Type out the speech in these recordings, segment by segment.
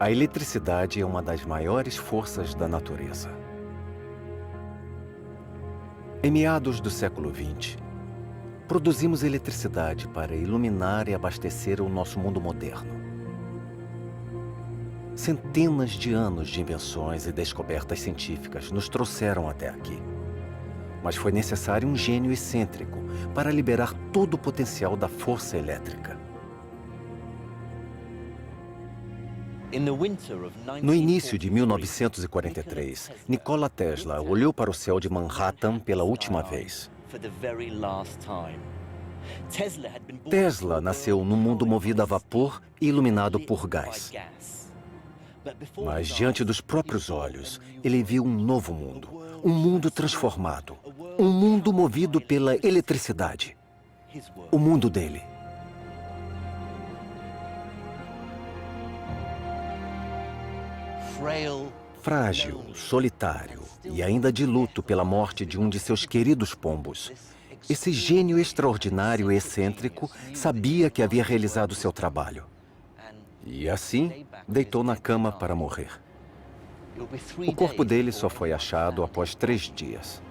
A eletricidade é uma das maiores forças da natureza. Em meados do século XX, produzimos eletricidade para iluminar e abastecer o nosso mundo moderno. Centenas de anos de invenções e descobertas científicas nos trouxeram até aqui. Mas foi necessário um gênio excêntrico para liberar todo o potencial da força elétrica. No início de 1943, Nikola Tesla olhou para o céu de Manhattan pela última vez. Tesla nasceu num mundo movido a vapor e iluminado por gás. Mas diante dos próprios olhos, ele viu um novo mundo, um mundo transformado, um mundo movido pela eletricidade. O mundo dele. Frágil, solitário e ainda de luto pela morte de um de seus queridos pombos, esse gênio extraordinário e excêntrico sabia que havia realizado seu trabalho. E assim, deitou na cama para morrer. O corpo dele só foi achado após 3 dias.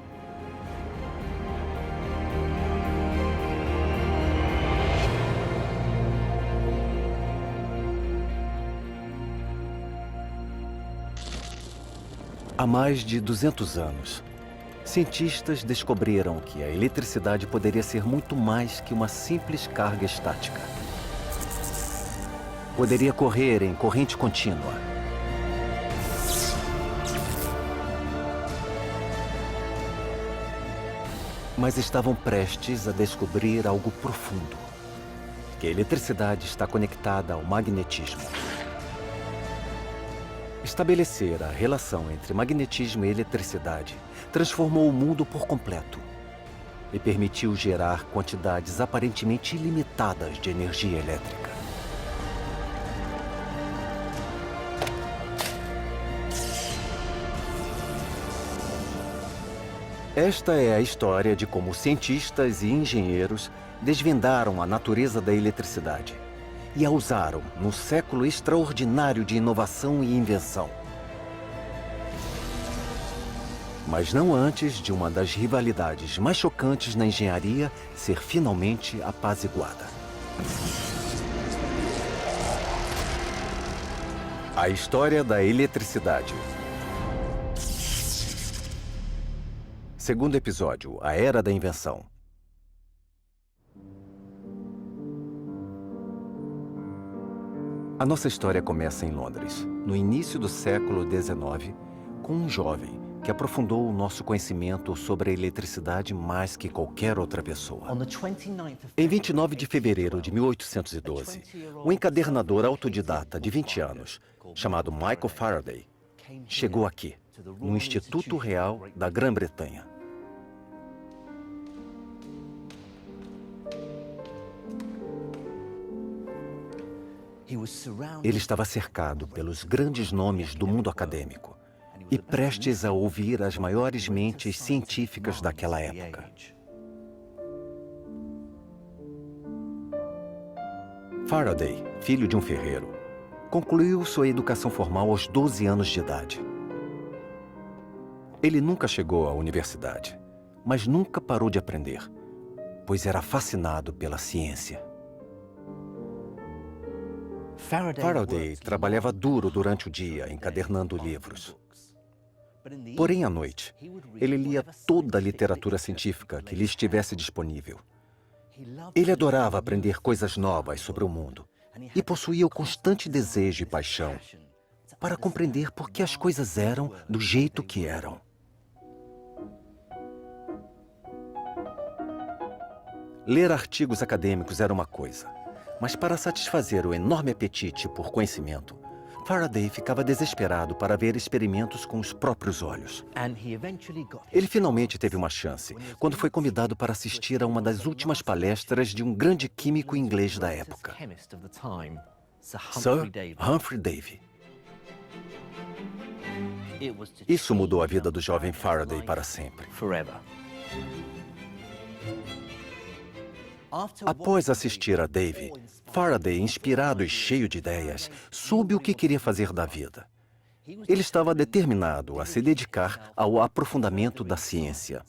Há mais de 200 anos, cientistas descobriram que a eletricidade poderia ser muito mais que uma simples carga estática. Poderia correr em corrente contínua. Mas estavam prestes a descobrir algo profundo: que a eletricidade está conectada ao magnetismo. Estabelecer a relação entre magnetismo e eletricidade transformou o mundo por completo e permitiu gerar quantidades aparentemente ilimitadas de energia elétrica. Esta é a história de como cientistas e engenheiros desvendaram a natureza da eletricidade e a usaram num século extraordinário de inovação e invenção. Mas não antes de uma das rivalidades mais chocantes na engenharia ser finalmente apaziguada. A história da eletricidade. Segundo episódio, a Era da Invenção. A nossa história começa em Londres, no início do século XIX, com um jovem que aprofundou o nosso conhecimento sobre a eletricidade mais que qualquer outra pessoa. Em 29 de fevereiro de 1812, um encadernador autodidata de 20 anos, chamado Michael Faraday, chegou aqui, no Instituto Real da Grã-Bretanha. Ele estava cercado pelos grandes nomes do mundo acadêmico e prestes a ouvir as maiores mentes científicas daquela época. Faraday, filho de um ferreiro, concluiu sua educação formal aos 12 anos de idade. Ele nunca chegou à universidade, mas nunca parou de aprender, pois era fascinado pela ciência. Faraday trabalhava duro durante o dia, encadernando livros. Porém, à noite, ele lia toda a literatura científica que lhe estivesse disponível. Ele adorava aprender coisas novas sobre o mundo e possuía o constante desejo e paixão para compreender por que as coisas eram do jeito que eram. Ler artigos acadêmicos era uma coisa, mas para satisfazer o enorme apetite por conhecimento, Faraday ficava desesperado para ver experimentos com os próprios olhos. Ele finalmente teve uma chance quando foi convidado para assistir a uma das últimas palestras de um grande químico inglês da época, Sir Humphrey Davy. Isso mudou a vida do jovem Faraday para sempre. Após assistir a Davy, Faraday, inspirado e cheio de ideias, soube o que queria fazer da vida. Ele estava determinado a se dedicar ao aprofundamento da ciência.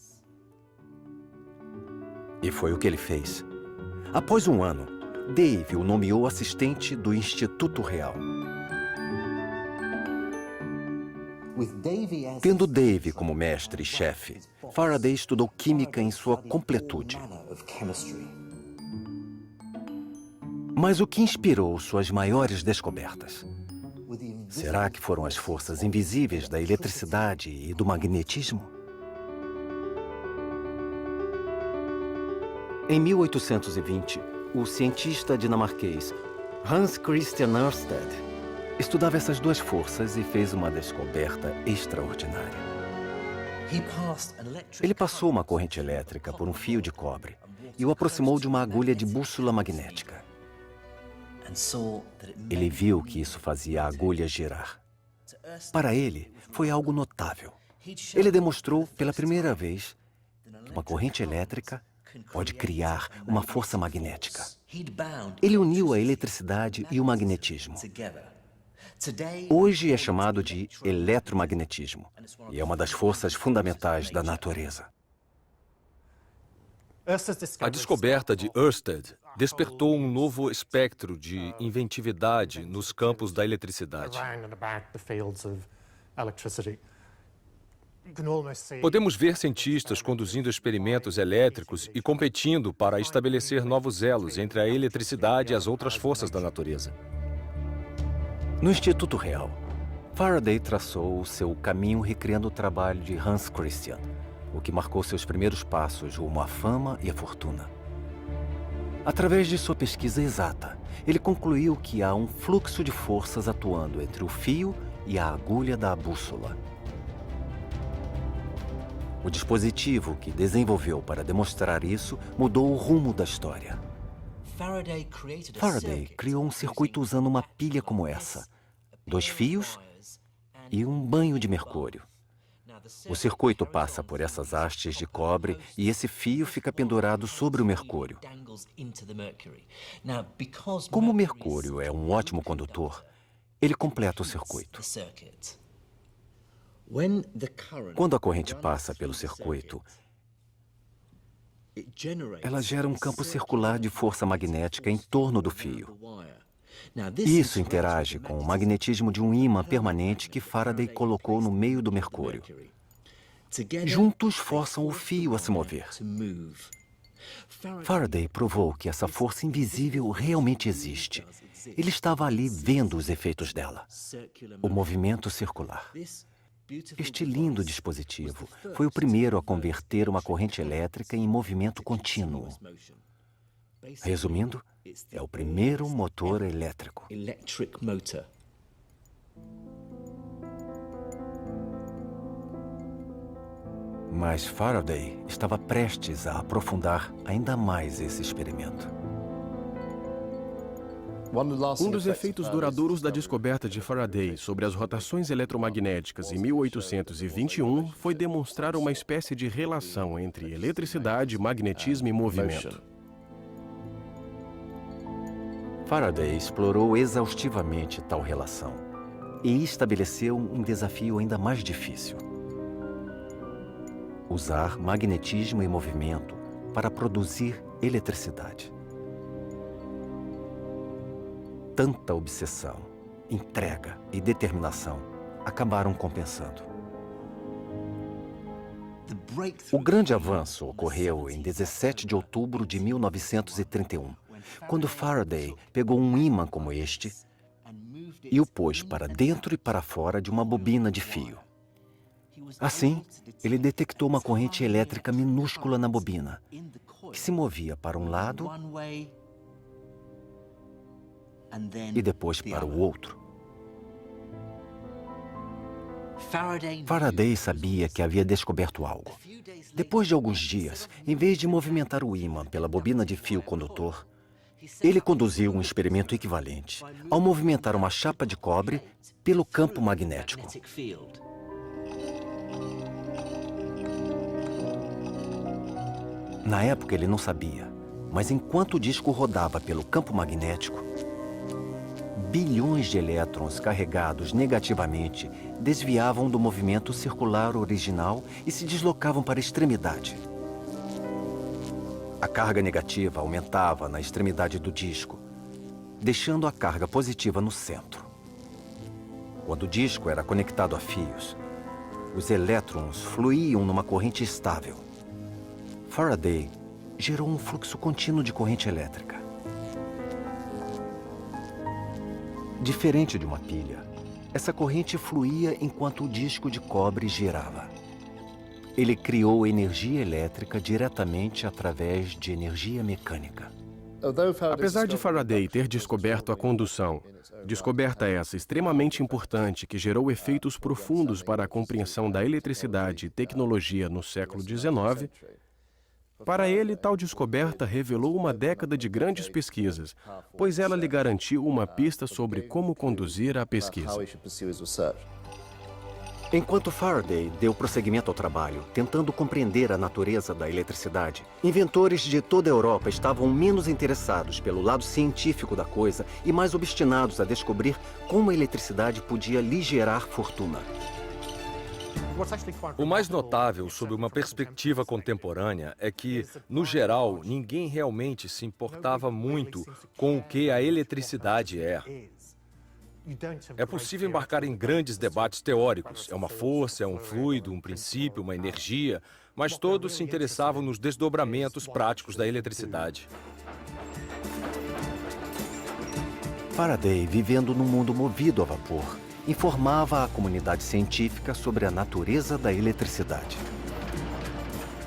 E foi o que ele fez. Após um ano, Davy o nomeou assistente do Instituto Real. Tendo Davy como mestre e chefe, Faraday estudou química em sua completude. Mas o que inspirou suas maiores descobertas? Será que foram as forças invisíveis da eletricidade e do magnetismo? Em 1820, o cientista dinamarquês Hans Christian Ørsted estudava essas duas forças e fez uma descoberta extraordinária. Ele passou uma corrente elétrica por um fio de cobre e o aproximou de uma agulha de bússola magnética. Ele viu que isso fazia a agulha girar. Para ele, foi algo notável. Ele demonstrou pela primeira vez que uma corrente elétrica pode criar uma força magnética. Ele uniu a eletricidade e o magnetismo. Hoje é chamado de eletromagnetismo e é uma das forças fundamentais da natureza. A descoberta de Ørsted despertou um novo espectro de inventividade nos campos da eletricidade. Podemos ver cientistas conduzindo experimentos elétricos e competindo para estabelecer novos elos entre a eletricidade e as outras forças da natureza. No Instituto Real, Faraday traçou o seu caminho recriando o trabalho de Hans Christian, o que marcou seus primeiros passos rumo à fama e à fortuna. Através de sua pesquisa exata, ele concluiu que há um fluxo de forças atuando entre o fio e a agulha da bússola. O dispositivo que desenvolveu para demonstrar isso mudou o rumo da história. Faraday criou um circuito usando uma pilha como essa, 2 fios e um banho de mercúrio. O circuito passa por essas hastes de cobre e esse fio fica pendurado sobre o mercúrio. Como o mercúrio é um ótimo condutor, ele completa o circuito. Quando a corrente passa pelo circuito, ela gera um campo circular de força magnética em torno do fio. Isso interage com o magnetismo de um ímã permanente que Faraday colocou no meio do mercúrio. Juntos forçam o fio a se mover. Faraday provou que essa força invisível realmente existe. Ele estava ali vendo os efeitos dela. O movimento circular. Este lindo dispositivo foi o primeiro a converter uma corrente elétrica em movimento contínuo. Resumindo, é o primeiro motor elétrico. Mas Faraday estava prestes a aprofundar ainda mais esse experimento. Um dos efeitos duradouros da descoberta de Faraday sobre as rotações eletromagnéticas em 1821 foi demonstrar uma espécie de relação entre eletricidade, magnetismo e movimento. Faraday explorou exaustivamente tal relação e estabeleceu um desafio ainda mais difícil: usar magnetismo e movimento para produzir eletricidade. Tanta obsessão, entrega e determinação acabaram compensando. O grande avanço ocorreu em 17 de outubro de 1931, quando Faraday pegou um ímã como este e o pôs para dentro e para fora de uma bobina de fio. Assim, ele detectou uma corrente elétrica minúscula na bobina, que se movia para um lado e depois para o outro. Faraday sabia que havia descoberto algo. Depois de alguns dias, em vez de movimentar o ímã pela bobina de fio condutor, ele conduziu um experimento equivalente ao movimentar uma chapa de cobre pelo campo magnético. Na época, ele não sabia, Mas enquanto o disco rodava pelo campo magnético, bilhões de elétrons carregados negativamente desviavam do movimento circular original e se deslocavam para a extremidade. A carga negativa aumentava na extremidade do disco, deixando a carga positiva no centro. Quando o disco era conectado a fios, os elétrons fluíam numa corrente estável. Faraday gerou um fluxo contínuo de corrente elétrica. Diferente de uma pilha, essa corrente fluía enquanto o disco de cobre girava. Ele criou energia elétrica diretamente através de energia mecânica. Apesar de Faraday ter descoberto a condução, descoberta essa extremamente importante que gerou efeitos profundos para a compreensão da eletricidade e tecnologia no século XIX, para ele, tal descoberta revelou uma década de grandes pesquisas, pois ela lhe garantiu uma pista sobre como conduzir a pesquisa. Enquanto Faraday deu prosseguimento ao trabalho, tentando compreender a natureza da eletricidade, inventores de toda a Europa estavam menos interessados pelo lado científico da coisa e mais obstinados a descobrir como a eletricidade podia lhe gerar fortuna. O mais notável sob uma perspectiva contemporânea é que, no geral, ninguém realmente se importava muito com o que a eletricidade é. É possível embarcar em grandes debates teóricos. É uma força, é um fluido, um princípio, uma energia, mas todos se interessavam nos desdobramentos práticos da eletricidade. Faraday, vivendo num mundo movido a vapor, informava a comunidade científica sobre a natureza da eletricidade.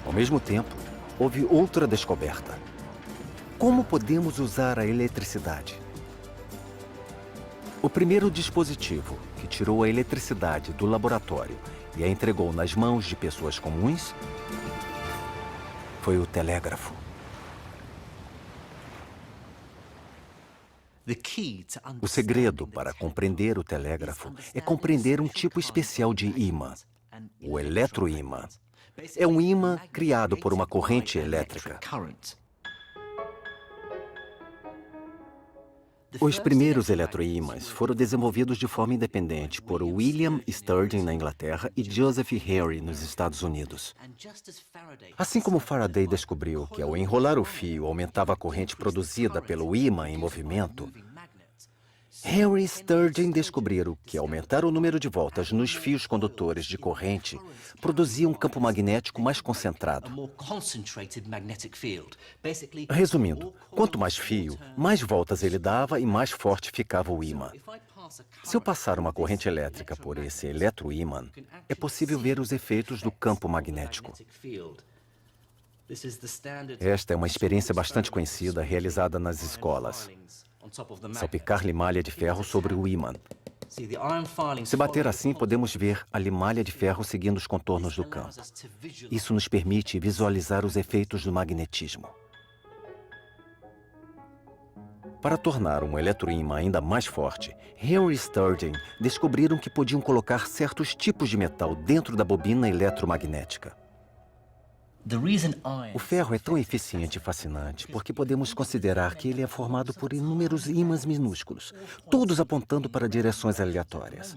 Ao mesmo tempo, houve outra descoberta. Como podemos usar a eletricidade? O primeiro dispositivo que tirou a eletricidade do laboratório e a entregou nas mãos de pessoas comuns foi o telégrafo. O segredo para compreender o telégrafo é compreender um tipo especial de ímã, o eletroímã. É um ímã criado por uma corrente elétrica. Os primeiros eletroímãs foram desenvolvidos de forma independente por William Sturgeon na Inglaterra e Joseph Henry nos Estados Unidos. Assim como Faraday descobriu que ao enrolar o fio aumentava a corrente produzida pelo ímã em movimento, Henry e Sturgeon descobriram que aumentar o número de voltas nos fios condutores de corrente produzia um campo magnético mais concentrado. Resumindo, quanto mais fio, mais voltas ele dava e mais forte ficava o ímã. Se eu passar uma corrente elétrica por esse eletroímã, é possível ver os efeitos do campo magnético. Esta é uma experiência bastante conhecida realizada nas escolas. Salpicar limalha de ferro sobre o ímã. Se bater assim, podemos ver a limalha de ferro seguindo os contornos do campo. Isso nos permite visualizar os efeitos do magnetismo. Para tornar um eletroímã ainda mais forte, Henry e Sturgeon descobriram que podiam colocar certos tipos de metal dentro da bobina eletromagnética. O ferro é tão eficiente e fascinante porque podemos considerar que ele é formado por inúmeros ímãs minúsculos, todos apontando para direções aleatórias.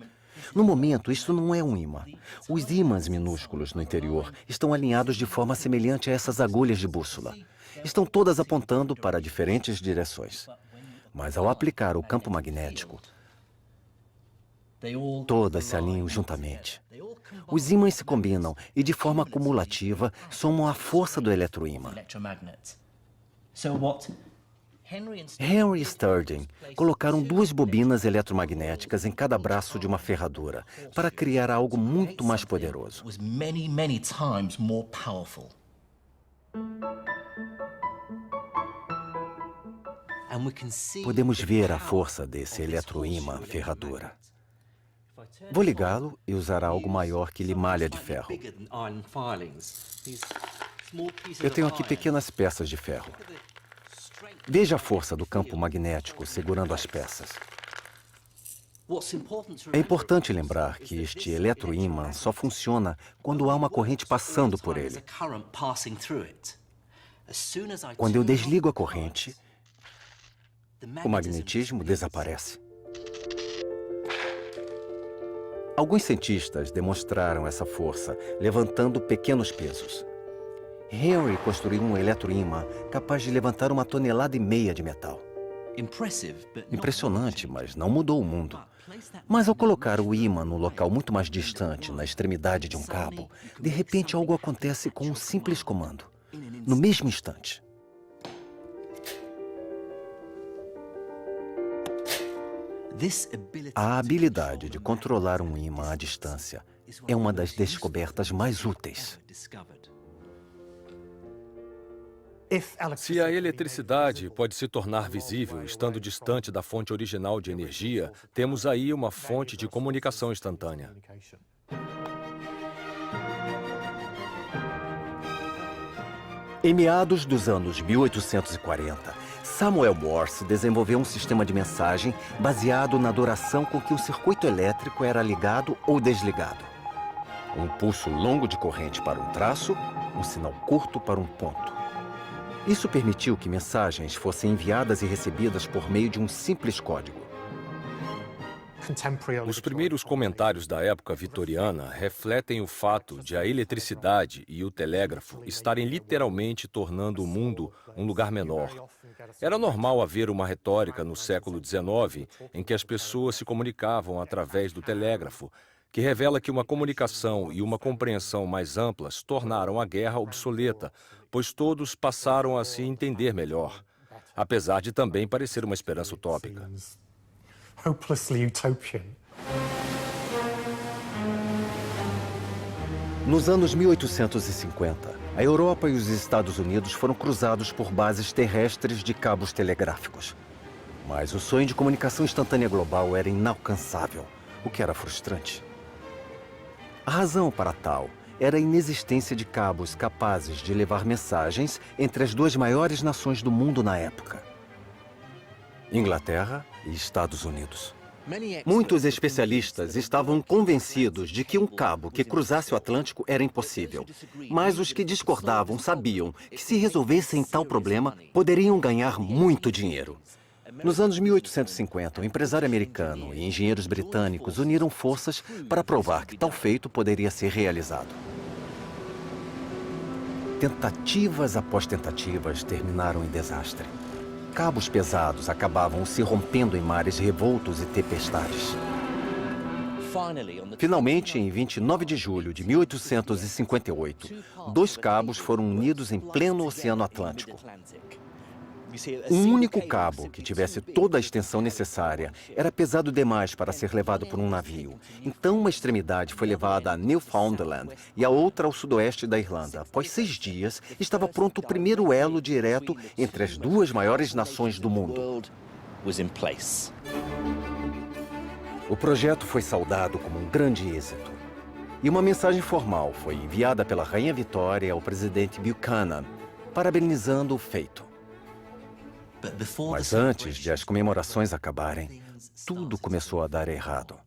No momento, isto não é um ímã. Os ímãs minúsculos no interior estão alinhados de forma semelhante a essas agulhas de bússola. Estão todas apontando para diferentes direções. Mas ao aplicar o campo magnético, todas se alinham juntamente. Os ímãs se combinam e, de forma cumulativa, somam a força do eletroímã. Henry e Sturgeon colocaram 2 bobinas eletromagnéticas em cada braço de uma ferradura para criar algo muito mais poderoso. Podemos ver a força desse eletroímã ferradura. Vou ligá-lo e usar algo maior que limalha de ferro. Eu tenho aqui pequenas peças de ferro. Veja a força do campo magnético segurando as peças. É importante lembrar que este eletroímã só funciona quando há uma corrente passando por ele. Quando eu desligo a corrente, o magnetismo desaparece. Alguns cientistas demonstraram essa força levantando pequenos pesos. Henry construiu um eletroímã capaz de levantar 1,5 toneladas de metal. Impressionante, mas não mudou o mundo. Mas ao colocar o ímã no local muito mais distante, na extremidade de um cabo, de repente algo acontece com um simples comando, no mesmo instante. A habilidade de controlar um ímã à distância é uma das descobertas mais úteis. Se a eletricidade pode se tornar visível estando distante da fonte original de energia, temos aí uma fonte de comunicação instantânea. Em meados dos anos 1840, Samuel Morse desenvolveu um sistema de mensagem baseado na duração com que o circuito elétrico era ligado ou desligado. Um pulso longo de corrente para um traço, um sinal curto para um ponto. Isso permitiu que mensagens fossem enviadas e recebidas por meio de um simples código. Os primeiros comentários da época vitoriana refletem o fato de a eletricidade e o telégrafo estarem literalmente tornando o mundo um lugar menor. Era normal haver uma retórica no século XIX em que as pessoas se comunicavam através do telégrafo, que revela que uma comunicação e uma compreensão mais amplas tornaram a guerra obsoleta, pois todos passaram a se entender melhor, apesar de também parecer uma esperança utópica. Nos anos 1850, a Europa e os Estados Unidos foram cruzados por bases terrestres de cabos telegráficos. Mas o sonho de comunicação instantânea global era inalcançável, o que era frustrante. A razão para tal era a inexistência de cabos capazes de levar mensagens entre as duas maiores nações do mundo na época: Inglaterra e Estados Unidos. Muitos especialistas estavam convencidos de que um cabo que cruzasse o Atlântico era impossível, mas os que discordavam sabiam que se resolvessem tal problema, poderiam ganhar muito dinheiro. Nos anos 1850, um empresário americano e engenheiros britânicos uniram forças para provar que tal feito poderia ser realizado. Tentativas após tentativas terminaram em desastre. Cabos pesados acabavam se rompendo em mares revoltos e tempestades. Finalmente, em 29 de julho de 1858, 2 cabos foram unidos em pleno Oceano Atlântico. Um único cabo que tivesse toda a extensão necessária era pesado demais para ser levado por um navio. Então, uma extremidade foi levada a Newfoundland e a outra ao sudoeste da Irlanda. Após 6 dias, estava pronto o primeiro elo direto entre as duas maiores nações do mundo. O projeto foi saudado como um grande êxito. E uma mensagem formal foi enviada pela Rainha Vitória ao presidente Buchanan, parabenizando o feito. Mas antes de as comemorações acabarem, tudo começou a dar errado.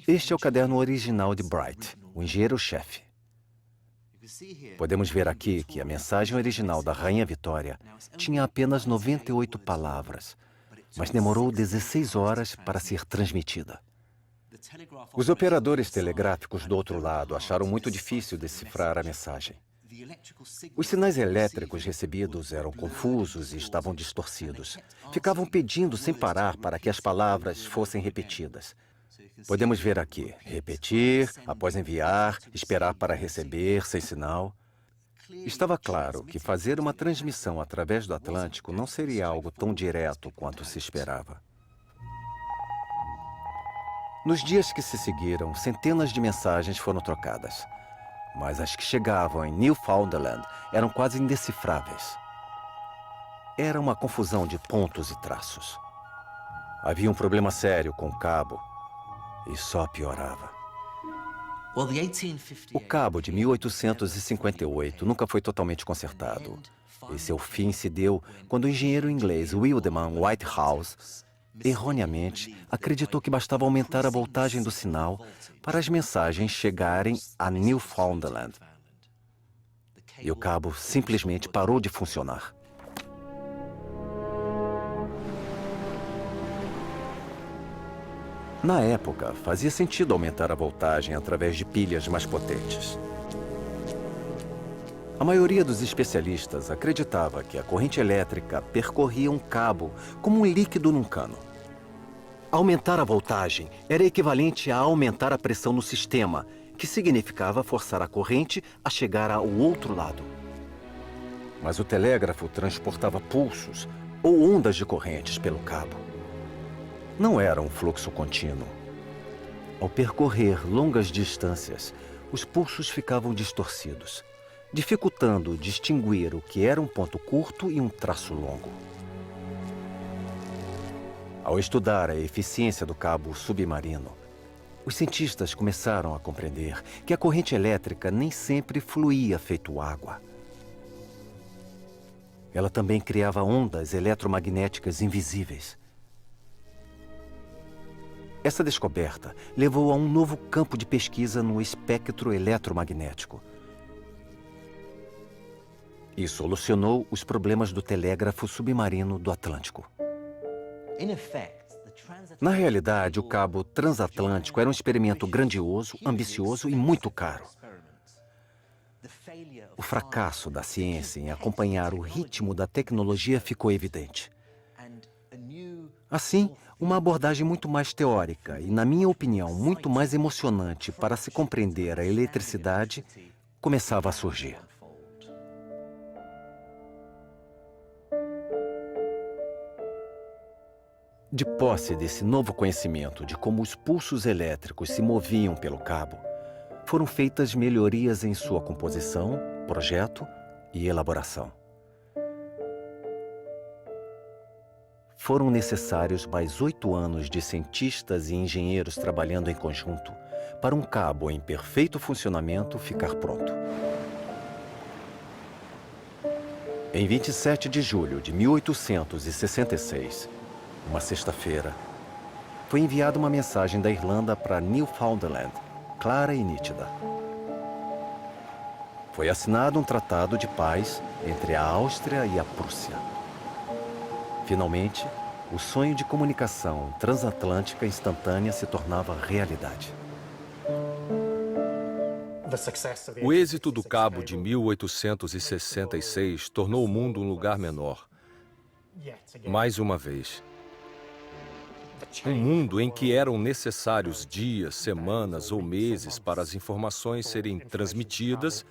Este é o caderno original de Bright, o engenheiro-chefe. Podemos ver aqui que a mensagem original da Rainha Vitória tinha apenas 98 palavras, mas demorou 16 horas para ser transmitida. Os operadores telegráficos do outro lado acharam muito difícil decifrar a mensagem. Os sinais elétricos recebidos eram confusos e estavam distorcidos. Ficavam pedindo sem parar para que as palavras fossem repetidas. Podemos ver aqui: repetir, após enviar, esperar para receber, sem sinal. Estava claro que fazer uma transmissão através do Atlântico não seria algo tão direto quanto se esperava. Nos dias que se seguiram, centenas de mensagens foram trocadas. Mas as que chegavam em Newfoundland eram quase indecifráveis. Era uma confusão de pontos e traços. Havia um problema sério com o cabo e só piorava. O cabo de 1858 nunca foi totalmente consertado. E seu fim se deu quando o engenheiro inglês Wildeman Whitehouse, erroneamente, acreditou que bastava aumentar a voltagem do sinal para as mensagens chegarem a Newfoundland. e o cabo simplesmente parou de funcionar. Na época, fazia sentido aumentar a voltagem através de pilhas mais potentes. A maioria dos especialistas acreditava que a corrente elétrica percorria um cabo como um líquido num cano. Aumentar a voltagem era equivalente a aumentar a pressão no sistema, que significava forçar a corrente a chegar ao outro lado. Mas o telégrafo transportava pulsos ou ondas de correntes pelo cabo. Não era um fluxo contínuo. Ao percorrer longas distâncias, os pulsos ficavam distorcidos, dificultando distinguir o que era um ponto curto e um traço longo. Ao estudar a eficiência do cabo submarino, os cientistas começaram a compreender que a corrente elétrica nem sempre fluía feito água. Ela também criava ondas eletromagnéticas invisíveis. Essa descoberta levou a um novo campo de pesquisa no espectro eletromagnético e solucionou os problemas do telégrafo submarino do Atlântico. Na realidade, o cabo transatlântico era um experimento grandioso, ambicioso e muito caro. O fracasso da ciência em acompanhar o ritmo da tecnologia ficou evidente. Assim, uma abordagem muito mais teórica e, na minha opinião, muito mais emocionante para se compreender a eletricidade começava a surgir. De posse desse novo conhecimento de como os pulsos elétricos se moviam pelo cabo, foram feitas melhorias em sua composição, projeto e elaboração. Foram necessários mais 8 anos de cientistas e engenheiros trabalhando em conjunto para um cabo em perfeito funcionamento ficar pronto. Em 27 de julho de 1866, uma sexta-feira, foi enviada uma mensagem da Irlanda para Newfoundland, clara e nítida. Foi assinado um tratado de paz entre a Áustria e a Prússia. Finalmente, o sonho de comunicação transatlântica instantânea se tornava realidade. O êxito do cabo de 1866 tornou o mundo um lugar menor. Mais uma vez. Um mundo em que eram necessários dias, semanas ou meses para as informações serem transmitidas,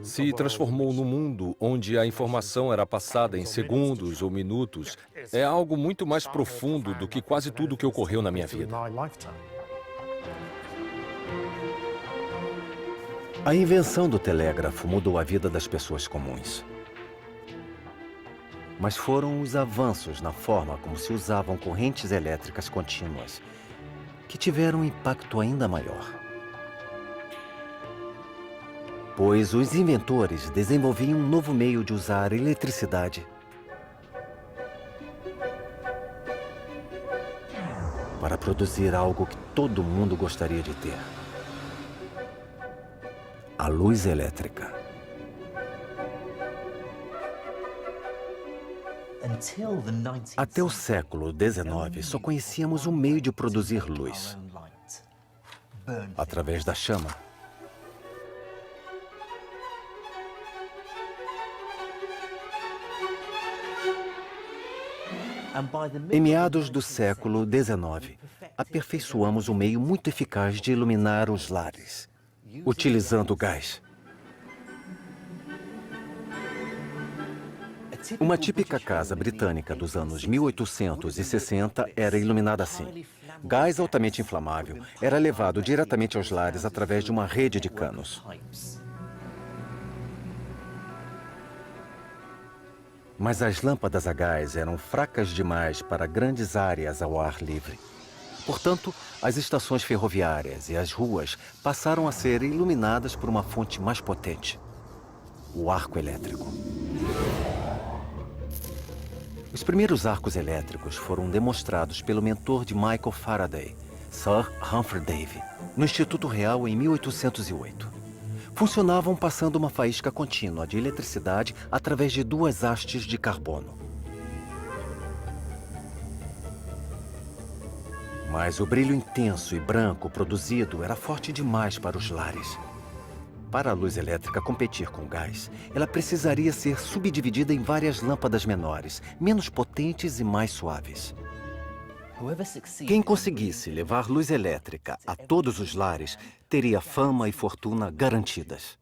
se transformou num mundo onde a informação era passada em segundos ou minutos. É algo muito mais profundo do que quase tudo que ocorreu na minha vida. A invenção do telégrafo mudou a vida das pessoas comuns. Mas foram os avanços na forma como se usavam correntes elétricas contínuas que tiveram um impacto ainda maior. Pois os inventores desenvolviam um novo meio de usar eletricidade para produzir algo que todo mundo gostaria de ter: a luz elétrica. Até o século XIX, só conhecíamos um meio de produzir luz: através da chama. Em meados do século XIX, aperfeiçoamos um meio muito eficaz de iluminar os lares, utilizando gás. Uma típica casa britânica dos anos 1860 era iluminada assim. Gás altamente inflamável era levado diretamente aos lares através de uma rede de canos. Mas as lâmpadas a gás eram fracas demais para grandes áreas ao ar livre. Portanto, as estações ferroviárias e as ruas passaram a ser iluminadas por uma fonte mais potente: o arco elétrico. Os primeiros arcos elétricos foram demonstrados pelo mentor de Michael Faraday, Sir Humphrey Davy, no Instituto Real em 1808. funcionavam passando uma faísca contínua de eletricidade através de duas hastes de carbono. Mas o brilho intenso e branco produzido era forte demais para os lares. Para a luz elétrica competir com o gás, ela precisaria ser subdividida em várias lâmpadas menores, menos potentes e mais suaves. Quem conseguisse levar luz elétrica a todos os lares teria fama e fortuna garantidas.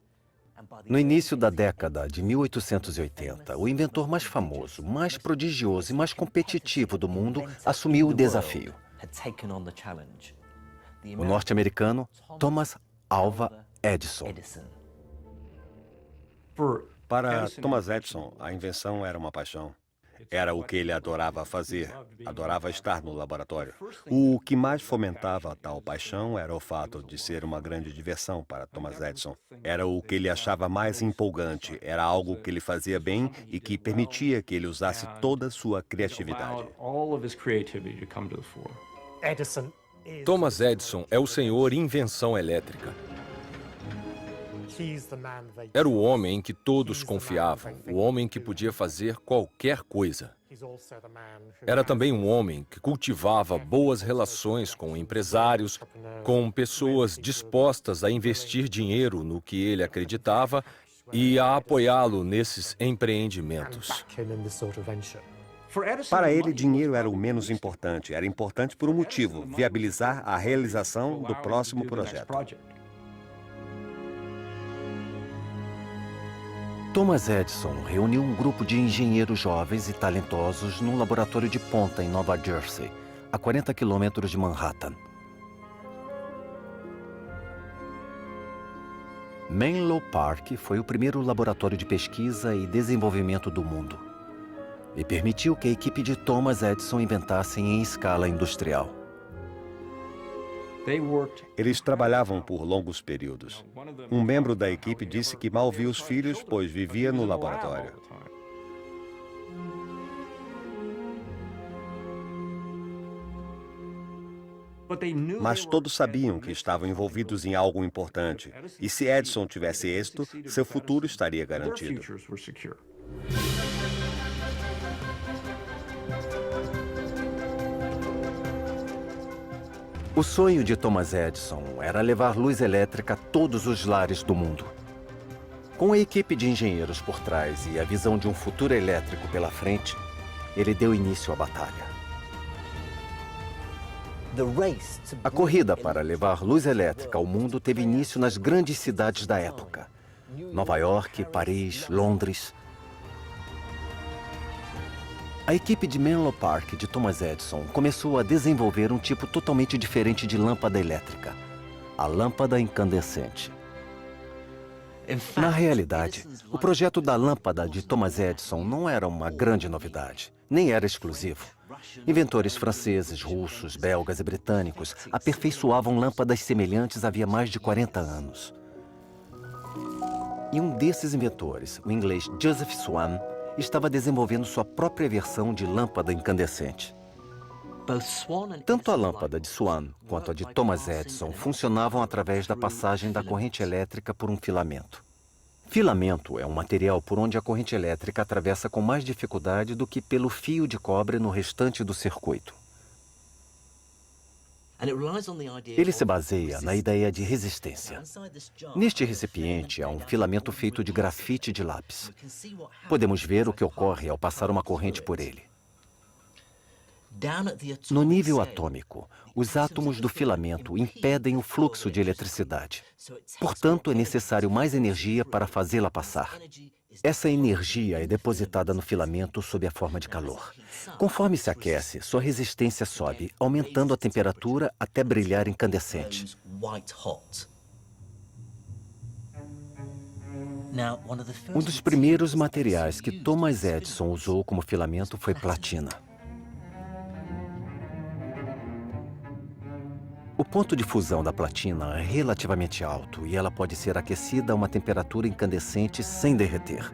No início da década de 1880, o inventor mais famoso, mais prodigioso e mais competitivo do mundo assumiu o desafio. O norte-americano Thomas Alva Edison. Para Thomas Edison, a invenção era uma paixão. Era o que ele adorava fazer, adorava estar no laboratório. O que mais fomentava tal paixão era o fato de ser uma grande diversão para Thomas Edison. Era o que ele achava mais empolgante, era algo que ele fazia bem e que permitia que ele usasse toda a sua criatividade. Thomas Edison é o senhor invenção elétrica. Era o homem em que todos confiavam, o homem que podia fazer qualquer coisa. Era também um homem que cultivava boas relações com empresários, com pessoas dispostas a investir dinheiro no que ele acreditava e a apoiá-lo nesses empreendimentos. Para ele, dinheiro era o menos importante. Era importante por um motivo: viabilizar a realização do próximo projeto. Thomas Edison reuniu um grupo de engenheiros jovens e talentosos num laboratório de ponta em Nova Jersey, a 40 quilômetros de Manhattan. Menlo Park foi o primeiro laboratório de pesquisa e desenvolvimento do mundo e permitiu que a equipe de Thomas Edison inventasse em escala industrial. Eles trabalhavam por longos períodos. Um membro da equipe disse que mal via os filhos, pois vivia no laboratório. Mas todos sabiam que estavam envolvidos em algo importante. E se Edison tivesse êxito, seu futuro estaria garantido. O sonho de Thomas Edison era levar luz elétrica a todos os lares do mundo. Com a equipe de engenheiros por trás e a visão de um futuro elétrico pela frente, ele deu início à batalha. A corrida para levar luz elétrica ao mundo teve início nas grandes cidades da época: Nova York, Paris, Londres. A equipe de Menlo Park de Thomas Edison começou a desenvolver um tipo totalmente diferente de lâmpada elétrica: a lâmpada incandescente. Na realidade, o projeto da lâmpada de Thomas Edison não era uma grande novidade, nem era exclusivo. Inventores franceses, russos, belgas e britânicos aperfeiçoavam lâmpadas semelhantes havia mais de 40 anos. E um desses inventores, o inglês Joseph Swan, estava desenvolvendo sua própria versão de lâmpada incandescente. Tanto a lâmpada de Swan quanto a de Thomas Edison funcionavam através da passagem da corrente elétrica por um filamento. Filamento é um material por onde a corrente elétrica atravessa com mais dificuldade do que pelo fio de cobre no restante do circuito. Ele se baseia na ideia de resistência. Neste recipiente há um filamento feito de grafite de lápis. Podemos ver o que ocorre ao passar uma corrente por ele. No nível atômico, os átomos do filamento impedem o fluxo de eletricidade. Portanto, é necessário mais energia para fazê-la passar. Essa energia é depositada no filamento sob a forma de calor. Conforme se aquece, sua resistência sobe, aumentando a temperatura até brilhar incandescente. Um dos primeiros materiais que Thomas Edison usou como filamento foi platina. O ponto de fusão da platina é relativamente alto e ela pode ser aquecida a uma temperatura incandescente sem derreter.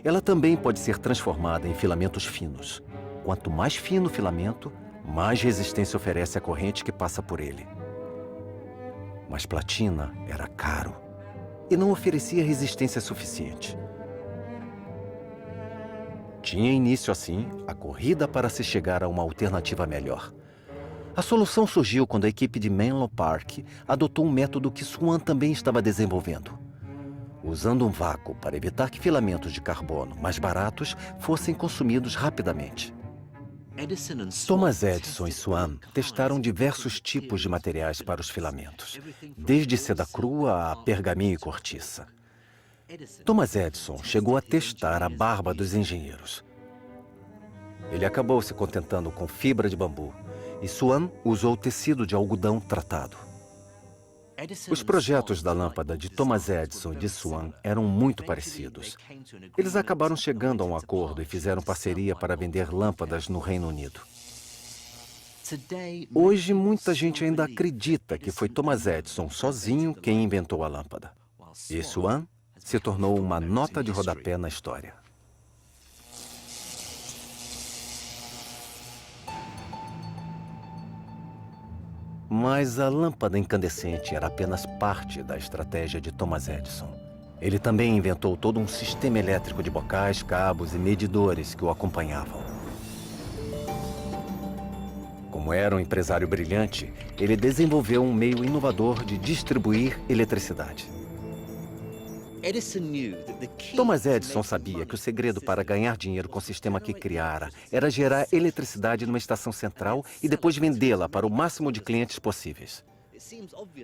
Ela também pode ser transformada em filamentos finos. Quanto mais fino o filamento, mais resistência oferece a corrente que passa por ele. Mas platina era caro. e não oferecia resistência suficiente. Tinha início, assim, a corrida para se chegar a uma alternativa melhor. A solução surgiu quando a equipe de Menlo Park adotou um método que Swan também estava desenvolvendo, usando um vácuo para evitar que filamentos de carbono mais baratos fossem consumidos rapidamente. Thomas Edison e Swan testaram diversos tipos de materiais para os filamentos, desde seda crua a pergaminho e cortiça. Thomas Edison chegou a testar a barba dos engenheiros. Ele acabou se contentando com fibra de bambu, e Swan usou tecido de algodão tratado. Os projetos da lâmpada de Thomas Edison e de Swan eram muito parecidos. Eles acabaram chegando a um acordo e fizeram parceria para vender lâmpadas no Reino Unido. Hoje, muita gente ainda acredita que foi Thomas Edison sozinho quem inventou a lâmpada. E Swan se tornou uma nota de rodapé na história. Mas a lâmpada incandescente era apenas parte da estratégia de Thomas Edison. Ele também inventou todo um sistema elétrico de bocais, cabos e medidores que o acompanhavam. Como era um empresário brilhante, ele desenvolveu um meio inovador de distribuir eletricidade. Thomas Edison sabia que o segredo para ganhar dinheiro com o sistema que criara era gerar eletricidade numa estação central e depois vendê-la para o máximo de clientes possíveis.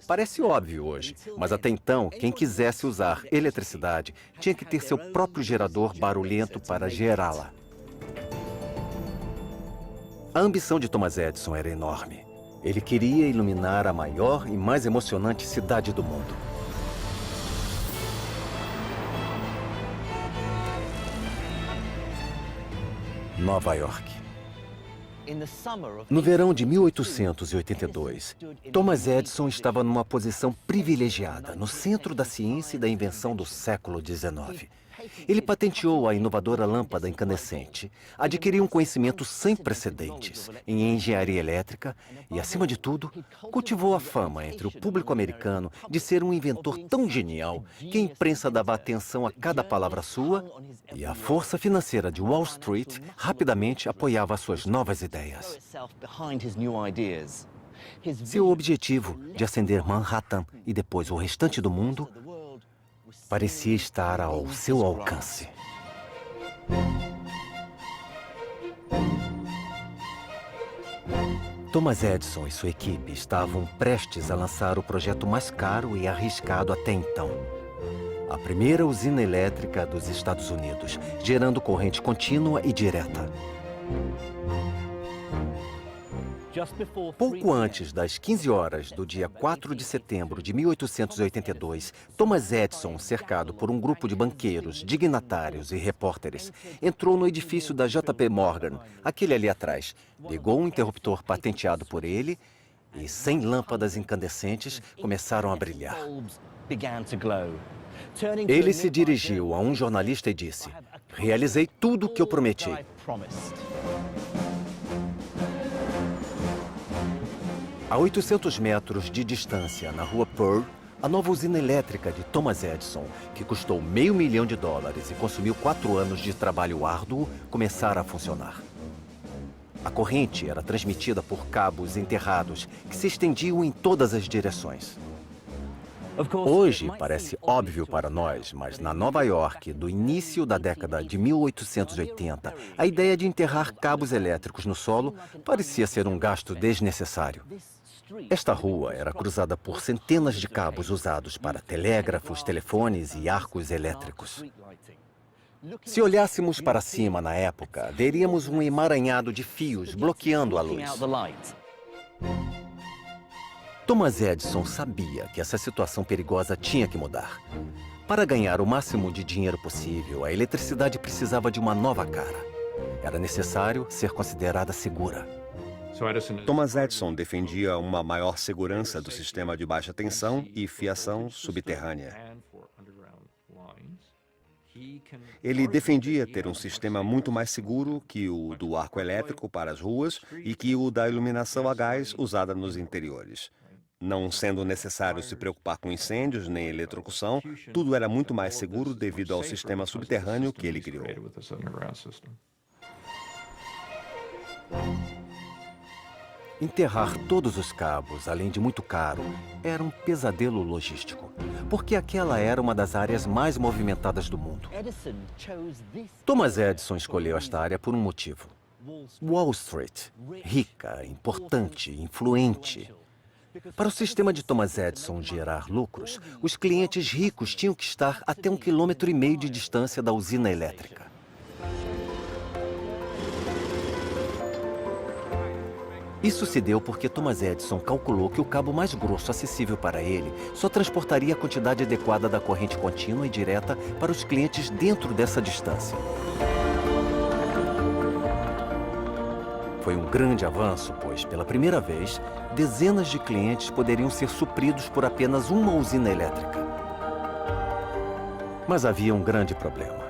Parece óbvio hoje, mas até então, quem quisesse usar eletricidade tinha que ter seu próprio gerador barulhento para gerá-la. A ambição de Thomas Edison era enorme. Ele queria iluminar a maior e mais emocionante cidade do mundo. Nova York. No verão de 1882, Thomas Edison estava numa posição privilegiada, no centro da ciência e da invenção do século XIX. Ele patenteou a inovadora lâmpada incandescente, adquiriu um conhecimento sem precedentes em engenharia elétrica e, acima de tudo, cultivou a fama entre o público americano de ser um inventor tão genial que a imprensa dava atenção a cada palavra sua e a força financeira de Wall Street rapidamente apoiava suas novas ideias. Seu objetivo de ascender Manhattan e depois o restante do mundo parecia estar ao seu alcance. Thomas Edison e sua equipe estavam prestes a lançar o projeto mais caro e arriscado até então. A primeira usina elétrica dos Estados Unidos, gerando corrente contínua e direta. Pouco antes das 15 horas do dia 4 de setembro de 1882, Thomas Edison, cercado por um grupo de banqueiros, dignatários e repórteres, entrou no edifício da JP Morgan, aquele ali atrás, ligou um interruptor patenteado por ele e 100 lâmpadas incandescentes começaram a brilhar. Ele se dirigiu a um jornalista e disse: "Realizei tudo o que eu prometi." A 800 metros de distância, na rua Pearl, a nova usina elétrica de Thomas Edison, que custou $500 mil e consumiu 4 anos de trabalho árduo, começara a funcionar. A corrente era transmitida por cabos enterrados que se estendiam em todas as direções. Hoje parece óbvio para nós, mas na Nova York, do início da década de 1880, a ideia de enterrar cabos elétricos no solo parecia ser um gasto desnecessário. Esta rua era cruzada por centenas de cabos usados para telégrafos, telefones e arcos elétricos. Se olhássemos para cima na época, veríamos um emaranhado de fios bloqueando a luz. Thomas Edison sabia que essa situação perigosa tinha que mudar. Para ganhar o máximo de dinheiro possível, a eletricidade precisava de uma nova cara. Era necessário ser considerada segura. Thomas Edison defendia uma maior segurança do sistema de baixa tensão e fiação subterrânea. Ele defendia ter um sistema muito mais seguro que o do arco elétrico para as ruas e que o da iluminação a gás usada nos interiores. Não sendo necessário se preocupar com incêndios nem eletrocução, tudo era muito mais seguro devido ao sistema subterrâneo que ele criou. Enterrar todos os cabos, além de muito caro, era um pesadelo logístico, porque aquela era uma das áreas mais movimentadas do mundo. Thomas Edison escolheu esta área por um motivo. Wall Street, rica, importante, influente. Para o sistema de Thomas Edison gerar lucros, os clientes ricos tinham que estar até 1,5 km de distância da usina elétrica. Isso se deu porque Thomas Edison calculou que o cabo mais grosso acessível para ele só transportaria a quantidade adequada da corrente contínua e direta para os clientes dentro dessa distância. Foi um grande avanço, pois, pela primeira vez, dezenas de clientes poderiam ser supridos por apenas uma usina elétrica. Mas havia um grande problema.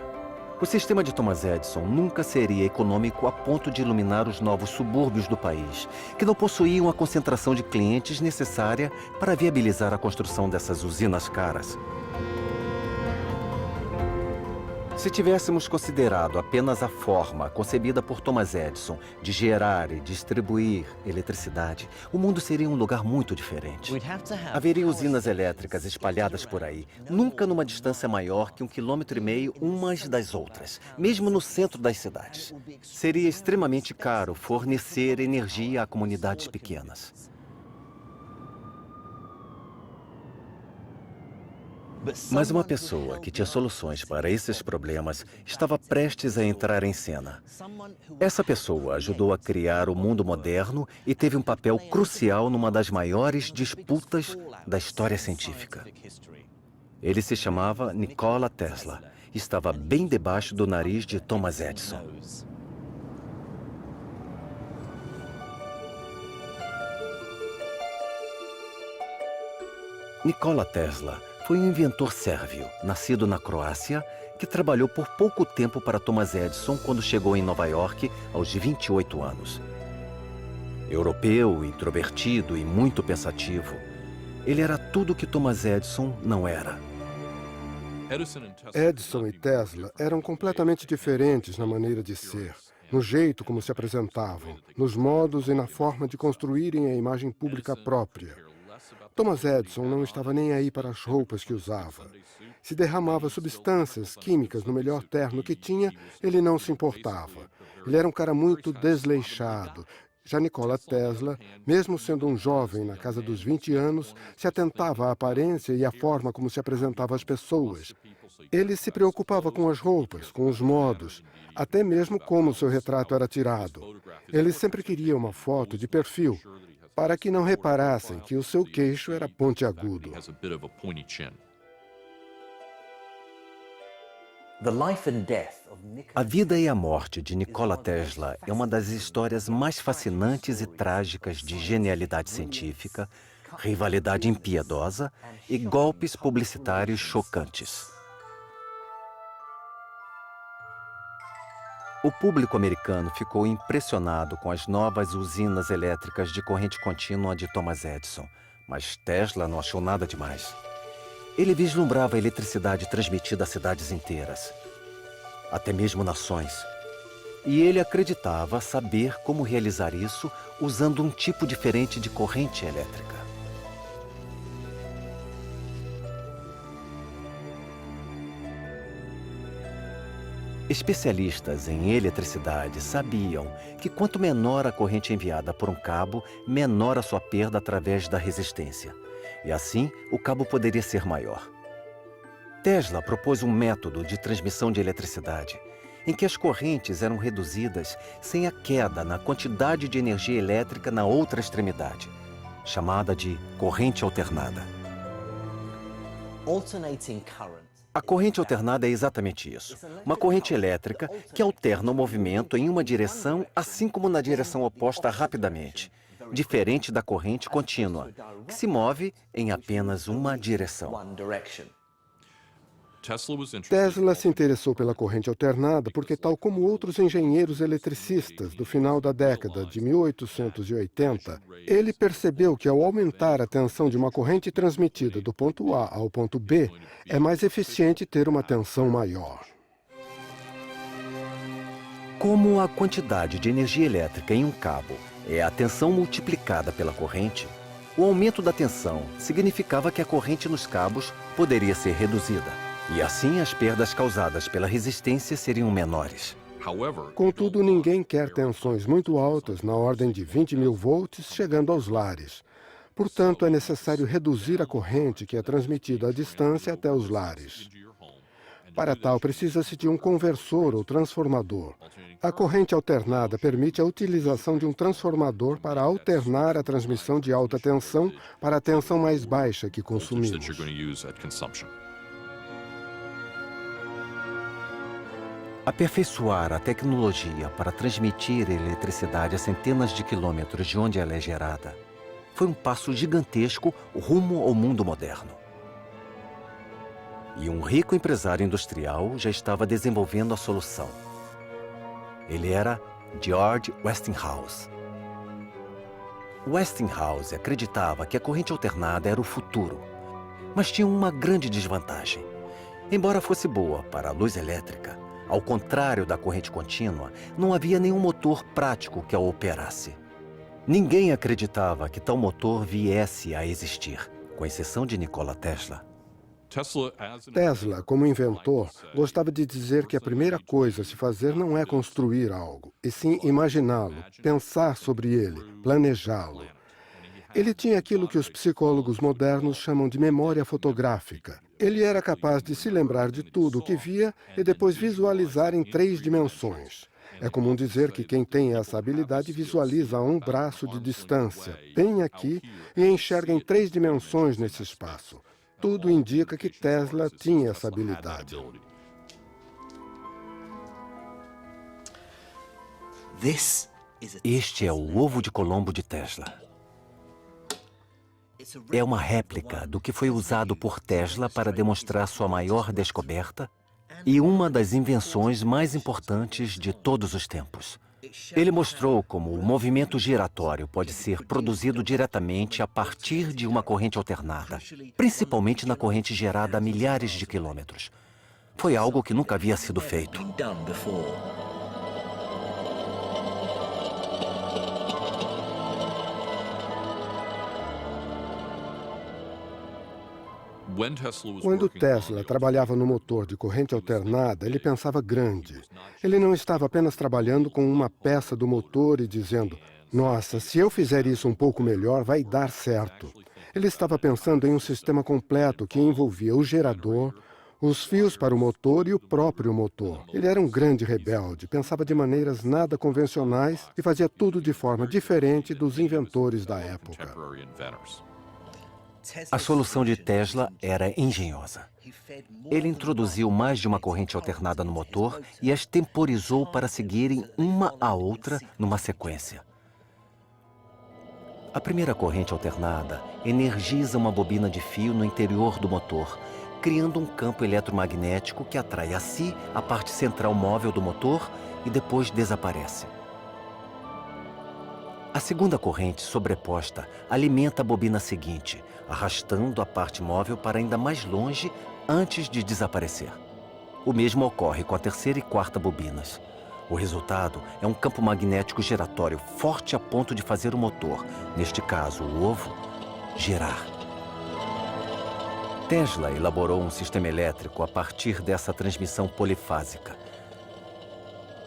O sistema de Thomas Edison nunca seria econômico a ponto de iluminar os novos subúrbios do país, que não possuíam a concentração de clientes necessária para viabilizar a construção dessas usinas caras. Se tivéssemos considerado apenas a forma concebida por Thomas Edison de gerar e distribuir eletricidade, o mundo seria um lugar muito diferente. Haveria usinas elétricas espalhadas por aí, nunca numa distância maior que 1,5 km umas das outras, mesmo no centro das cidades. Seria extremamente caro fornecer energia a comunidades pequenas. Mas uma pessoa que tinha soluções para esses problemas estava prestes a entrar em cena. Essa pessoa ajudou a criar o mundo moderno e teve um papel crucial numa das maiores disputas da história científica. Ele se chamava Nikola Tesla e estava bem debaixo do nariz de Thomas Edison. Nikola Tesla foi um inventor sérvio, nascido na Croácia, que trabalhou por pouco tempo para Thomas Edison quando chegou em Nova York aos 28 anos. Europeu, introvertido e muito pensativo, ele era tudo o que Thomas Edison não era. Edison e Tesla eram completamente diferentes na maneira de ser, no jeito como se apresentavam, nos modos e na forma de construírem a imagem pública própria. Thomas Edison não estava nem aí para as roupas que usava. Se derramava substâncias químicas no melhor terno que tinha, ele não se importava. Ele era um cara muito desleixado. Já Nikola Tesla, mesmo sendo um jovem na casa dos 20 anos, se atentava à aparência e à forma como se apresentava às pessoas. Ele se preocupava com as roupas, com os modos, até mesmo como seu retrato era tirado. Ele sempre queria uma foto de perfil, para que não reparassem que o seu queixo era pontiagudo. A vida e a morte de Nikola Tesla é uma das histórias mais fascinantes e trágicas de genialidade científica, rivalidade impiedosa e golpes publicitários chocantes. O público americano ficou impressionado com as novas usinas elétricas de corrente contínua de Thomas Edison, mas Tesla não achou nada demais. Ele vislumbrava a eletricidade transmitida a cidades inteiras, até mesmo nações. E ele acreditava saber como realizar isso usando um tipo diferente de corrente elétrica. Especialistas em eletricidade sabiam que quanto menor a corrente enviada por um cabo, menor a sua perda através da resistência. E assim, o cabo poderia ser maior. Tesla propôs um método de transmissão de eletricidade em que as correntes eram reduzidas sem a queda na quantidade de energia elétrica na outra extremidade, chamada de corrente alternada. A corrente alternada é exatamente isso. Uma corrente elétrica que alterna o movimento em uma direção, assim como na direção oposta rapidamente, diferente da corrente contínua, que se move em apenas uma direção. Tesla se interessou pela corrente alternada porque, tal como outros engenheiros eletricistas do final da década de 1880, ele percebeu que, ao aumentar a tensão de uma corrente transmitida do ponto A ao ponto B, é mais eficiente ter uma tensão maior. Como a quantidade de energia elétrica em um cabo é a tensão multiplicada pela corrente, o aumento da tensão significava que a corrente nos cabos poderia ser reduzida, e assim as perdas causadas pela resistência seriam menores. Contudo, ninguém quer tensões muito altas, na ordem de 20.000 volts, chegando aos lares. Portanto, é necessário reduzir a corrente que é transmitida à distância até os lares. Para tal, precisa-se de um conversor ou transformador. A corrente alternada permite a utilização de um transformador para alternar a transmissão de alta tensão para a tensão mais baixa que consumimos. Aperfeiçoar a tecnologia para transmitir eletricidade a centenas de quilômetros de onde ela é gerada foi um passo gigantesco rumo ao mundo moderno. E um rico empresário industrial já estava desenvolvendo a solução. Ele era George Westinghouse. Westinghouse acreditava que a corrente alternada era o futuro, mas tinha uma grande desvantagem. Embora fosse boa para a luz elétrica, ao contrário da corrente contínua, não havia nenhum motor prático que a operasse. Ninguém acreditava que tal motor viesse a existir, com exceção de Nikola Tesla. Tesla, como inventor, gostava de dizer que a primeira coisa a se fazer não é construir algo, e sim imaginá-lo, pensar sobre ele, planejá-lo. Ele tinha aquilo que os psicólogos modernos chamam de memória fotográfica. Ele era capaz de se lembrar de tudo o que via e depois visualizar em 3 dimensões. É comum dizer que quem tem essa habilidade visualiza a um braço de distância, bem aqui, e enxerga em 3 dimensões nesse espaço. Tudo indica que Tesla tinha essa habilidade. Este é o ovo de Colombo de Tesla. É uma réplica do que foi usado por Tesla para demonstrar sua maior descoberta e uma das invenções mais importantes de todos os tempos. Ele mostrou como o movimento giratório pode ser produzido diretamente a partir de uma corrente alternada, principalmente na corrente gerada a milhares de quilômetros. Foi algo que nunca havia sido feito. Quando Tesla trabalhava no motor de corrente alternada, ele pensava grande. Ele não estava apenas trabalhando com uma peça do motor e dizendo, nossa, se eu fizer isso um pouco melhor, vai dar certo. Ele estava pensando em um sistema completo que envolvia o gerador, os fios para o motor e o próprio motor. Ele era um grande rebelde, pensava de maneiras nada convencionais e fazia tudo de forma diferente dos inventores da época. A solução de Tesla era engenhosa. Ele introduziu mais de uma corrente alternada no motor e as temporizou para seguirem uma à outra numa sequência. A primeira corrente alternada energiza uma bobina de fio no interior do motor, criando um campo eletromagnético que atrai a si a parte central móvel do motor e depois desaparece. A segunda corrente sobreposta alimenta a bobina seguinte, arrastando a parte móvel para ainda mais longe antes de desaparecer. O mesmo ocorre com a terceira e quarta bobinas. O resultado é um campo magnético giratório forte a ponto de fazer o motor, neste caso o ovo, girar. Tesla elaborou um sistema elétrico a partir dessa transmissão polifásica.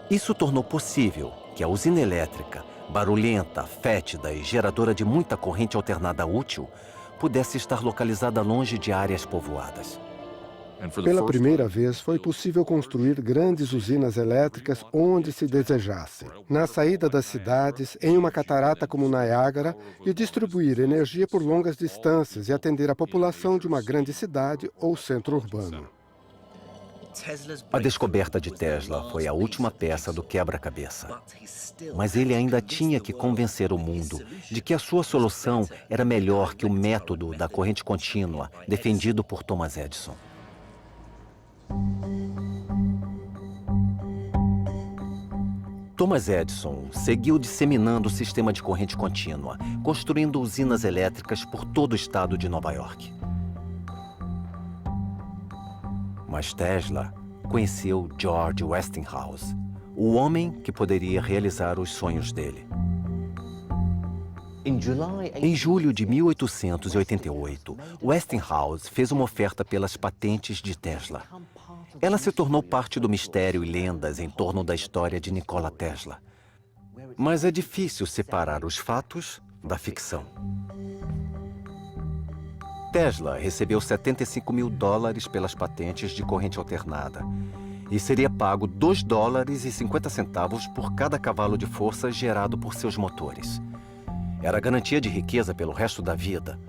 Isso tornou possível que a usina elétrica, barulhenta, fétida e geradora de muita corrente alternada útil, pudesse estar localizada longe de áreas povoadas. Pela primeira vez, foi possível construir grandes usinas elétricas onde se desejasse, na saída das cidades, em uma catarata como Niágara, e distribuir energia por longas distâncias e atender a população de uma grande cidade ou centro urbano. A descoberta de Tesla foi a última peça do quebra-cabeça. Mas ele ainda tinha que convencer o mundo de que a sua solução era melhor que o método da corrente contínua defendido por Thomas Edison. Thomas Edison seguiu disseminando o sistema de corrente contínua, construindo usinas elétricas por todo o estado de Nova York. Mas Tesla conheceu George Westinghouse, o homem que poderia realizar os sonhos dele. Em julho de 1888, Westinghouse fez uma oferta pelas patentes de Tesla. Ela se tornou parte do mistério e lendas em torno da história de Nikola Tesla. Mas é difícil separar os fatos da ficção. Tesla recebeu $75 mil pelas patentes de corrente alternada e seria pago $2,50 por cada cavalo de força gerado por seus motores. Era garantia de riqueza pelo resto da vida.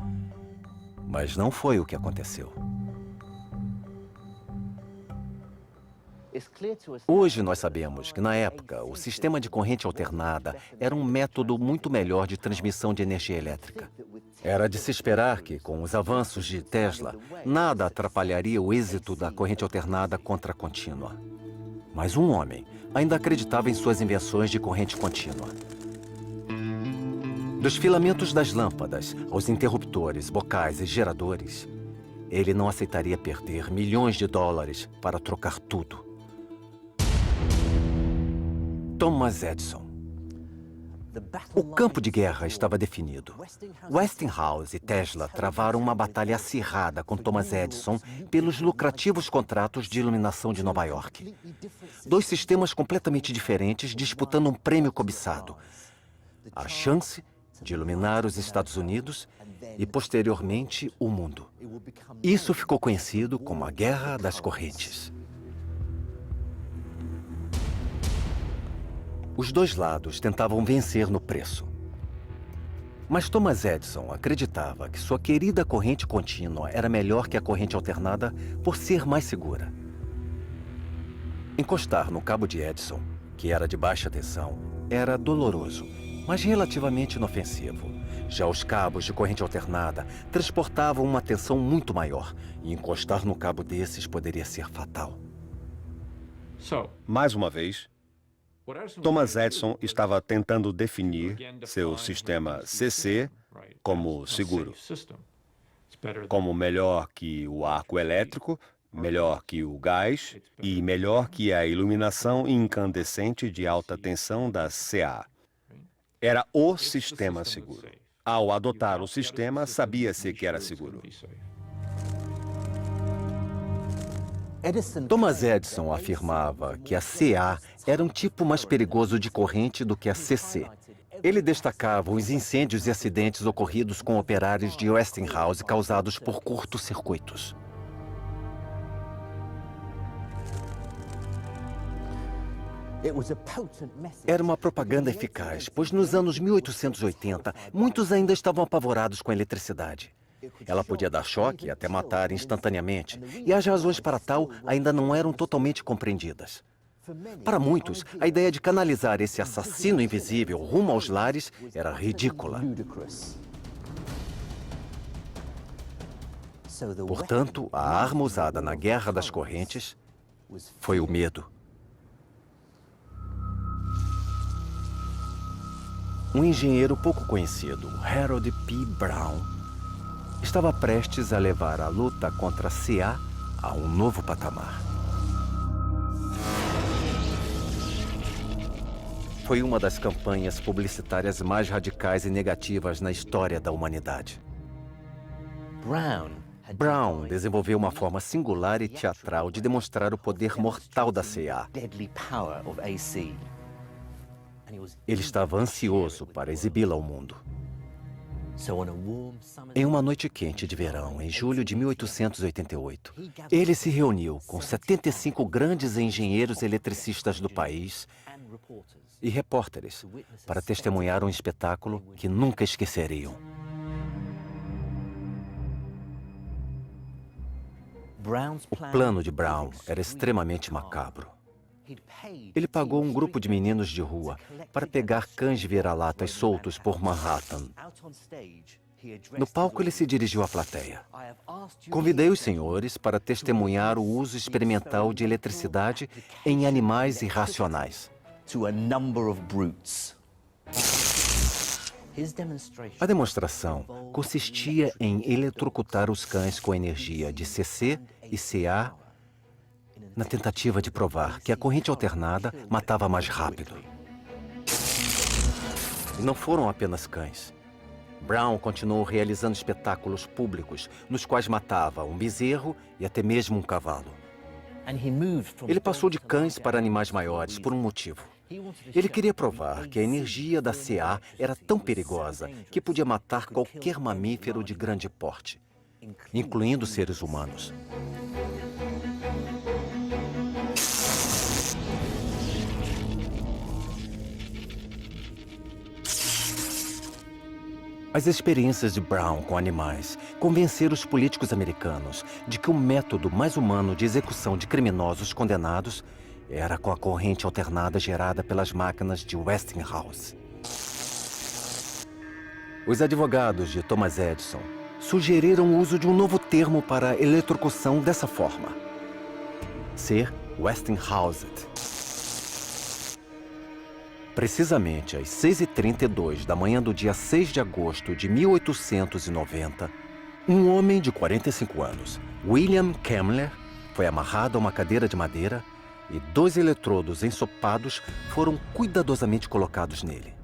Mas não foi o que aconteceu. Hoje nós sabemos que, na época, o sistema de corrente alternada era um método muito melhor de transmissão de energia elétrica. Era de se esperar que, com os avanços de Tesla, nada atrapalharia o êxito da corrente alternada contra a contínua. Mas um homem ainda acreditava em suas invenções de corrente contínua. Dos filamentos das lâmpadas aos interruptores, bocais e geradores, ele não aceitaria perder milhões de dólares para trocar tudo. Thomas Edison. O campo de guerra estava definido. Westinghouse e Tesla travaram uma batalha acirrada com Thomas Edison pelos lucrativos contratos de iluminação de Nova York. Dois sistemas completamente diferentes disputando um prêmio cobiçado. A chance de iluminar os Estados Unidos e, posteriormente, o mundo. Isso ficou conhecido como a Guerra das Correntes. Os dois lados tentavam vencer no preço. Mas Thomas Edison acreditava que sua querida corrente contínua era melhor que a corrente alternada por ser mais segura. Encostar no cabo de Edison, que era de baixa tensão, era doloroso, mas relativamente inofensivo. Já os cabos de corrente alternada transportavam uma tensão muito maior, e encostar no cabo desses poderia ser fatal. Mais uma vez, Thomas Edison estava tentando definir seu sistema CC como seguro, como melhor que o arco elétrico, melhor que o gás e melhor que a iluminação incandescente de alta tensão da CA. Era o sistema seguro. Ao adotar o sistema, sabia-se que era seguro. Thomas Edison afirmava que a CA era um tipo mais perigoso de corrente do que a CC. Ele destacava os incêndios e acidentes ocorridos com operários de Westinghouse causados por curtos-circuitos. Era uma propaganda eficaz, pois nos anos 1880, muitos ainda estavam apavorados com a eletricidade. Ela podia dar choque e até matar instantaneamente, e as razões para tal ainda não eram totalmente compreendidas. Para muitos, a ideia de canalizar esse assassino invisível rumo aos lares era ridícula. Portanto, a arma usada na Guerra das Correntes foi o medo. Um engenheiro pouco conhecido, Harold P. Brown, estava prestes a levar a luta contra a CA a um novo patamar. Foi uma das campanhas publicitárias mais radicais e negativas na história da humanidade. Brown desenvolveu uma forma singular e teatral de demonstrar o poder mortal da CA. Ele estava ansioso para exibi-la ao mundo. Em uma noite quente de verão, em julho de 1888, ele se reuniu com 75 grandes engenheiros eletricistas do país e repórteres para testemunhar um espetáculo que nunca esqueceriam. O plano de Brown era extremamente macabro. Ele pagou um grupo de meninos de rua para pegar cães vira-latas soltos por Manhattan No palco, ele se dirigiu à plateia. Convidei os senhores para testemunhar o uso experimental de eletricidade em animais irracionais. A demonstração consistia em eletrocutar os cães com energia de CC e CA na tentativa de provar que a corrente alternada matava mais rápido. E não foram apenas cães. Brown continuou realizando espetáculos públicos, nos quais matava um bezerro e até mesmo um cavalo. Ele passou de cães para animais maiores por um motivo. Ele queria provar que a energia da CA era tão perigosa que podia matar qualquer mamífero de grande porte, incluindo seres humanos. As experiências de Brown com animais convenceram os políticos americanos de que o método mais humano de execução de criminosos condenados era com a corrente alternada gerada pelas máquinas de Westinghouse. Os advogados de Thomas Edison sugeriram o uso de um novo termo para a eletrocução dessa forma: ser Westinghoused. Precisamente às 6h32 da manhã do dia 6 de agosto de 1890, um homem de 45 anos, William Kemmler, foi amarrado a uma cadeira de madeira e 2 eletrodos ensopados foram cuidadosamente colocados nele.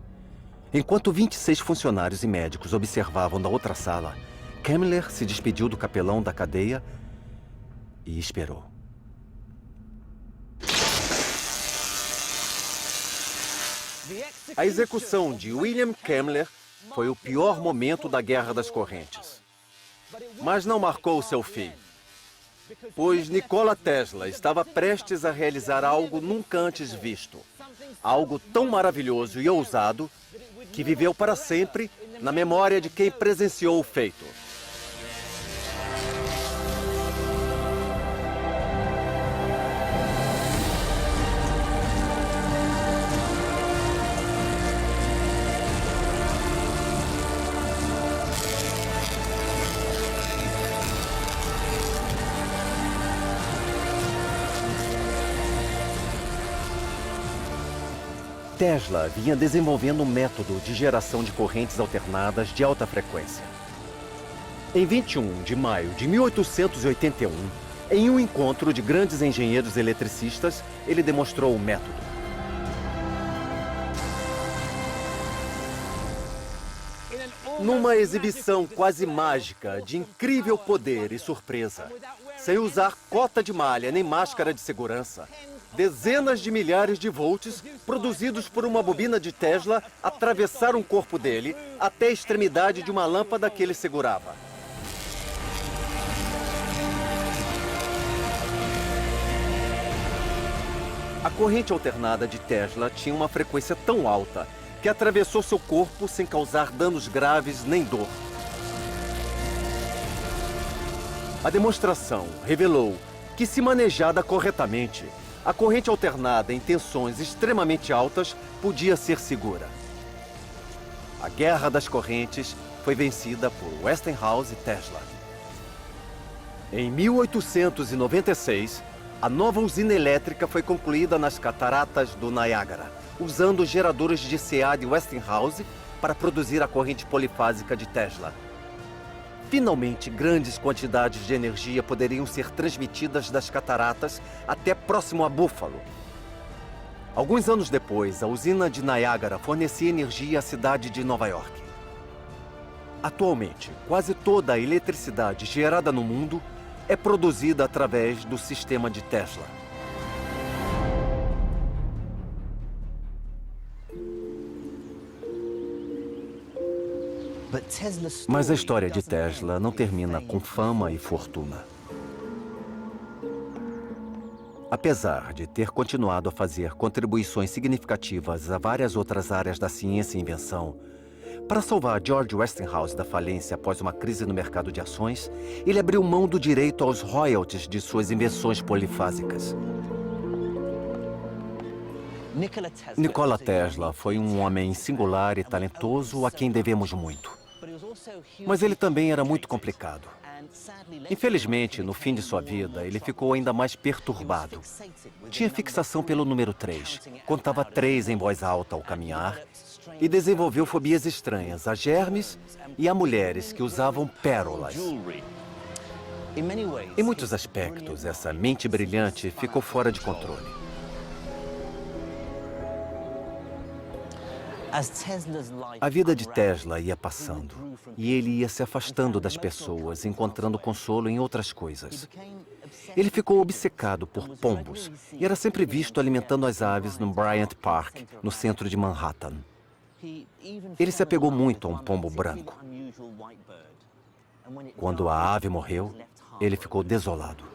Enquanto 26 funcionários e médicos observavam da outra sala, Kemmler se despediu do capelão da cadeia e esperou. A execução de William Kemmler foi o pior momento da Guerra das Correntes. Mas não marcou seu fim, pois Nikola Tesla estava prestes a realizar algo nunca antes visto. Algo tão maravilhoso e ousado que viveu para sempre na memória de quem presenciou o feito. Tesla vinha desenvolvendo um método de geração de correntes alternadas de alta frequência. Em 21 de maio de 1881, em um encontro de grandes engenheiros eletricistas, ele demonstrou o método. Numa exibição quase mágica de incrível poder e surpresa, sem usar cota de malha nem máscara de segurança, dezenas de milhares de volts produzidos por uma bobina de Tesla atravessaram o corpo dele até a extremidade de uma lâmpada que ele segurava. A corrente alternada de Tesla tinha uma frequência tão alta que atravessou seu corpo sem causar danos graves nem dor. A demonstração revelou que, se manejada corretamente, a corrente alternada em tensões extremamente altas podia ser segura. A Guerra das Correntes foi vencida por Westinghouse e Tesla. Em 1896, a nova usina elétrica foi concluída nas cataratas do Niágara, usando geradores de CA de Westinghouse para produzir a corrente polifásica de Tesla. Finalmente, grandes quantidades de energia poderiam ser transmitidas das cataratas até próximo a Buffalo. Alguns anos depois, a usina de Niágara fornecia energia à cidade de Nova York. Atualmente, quase toda a eletricidade gerada no mundo é produzida através do sistema de Tesla. Mas a história de Tesla não termina com fama e fortuna. Apesar de ter continuado a fazer contribuições significativas a várias outras áreas da ciência e invenção, para salvar George Westinghouse da falência após uma crise no mercado de ações, ele abriu mão do direito aos royalties de suas invenções polifásicas. Nikola Tesla foi um homem singular e talentoso a quem devemos muito. Mas ele também era muito complicado. Infelizmente, no fim de sua vida, ele ficou ainda mais perturbado. Tinha fixação pelo número 3, contava 3 em voz alta ao caminhar e desenvolveu fobias estranhas a germes e a mulheres que usavam pérolas. Em muitos aspectos, essa mente brilhante ficou fora de controle. A vida de Tesla ia passando e ele ia se afastando das pessoas, encontrando consolo em outras coisas. Ele ficou obcecado por pombos e era sempre visto alimentando as aves no Bryant Park, no centro de Manhattan. Ele se apegou muito a um pombo branco. Quando a ave morreu, ele ficou desolado.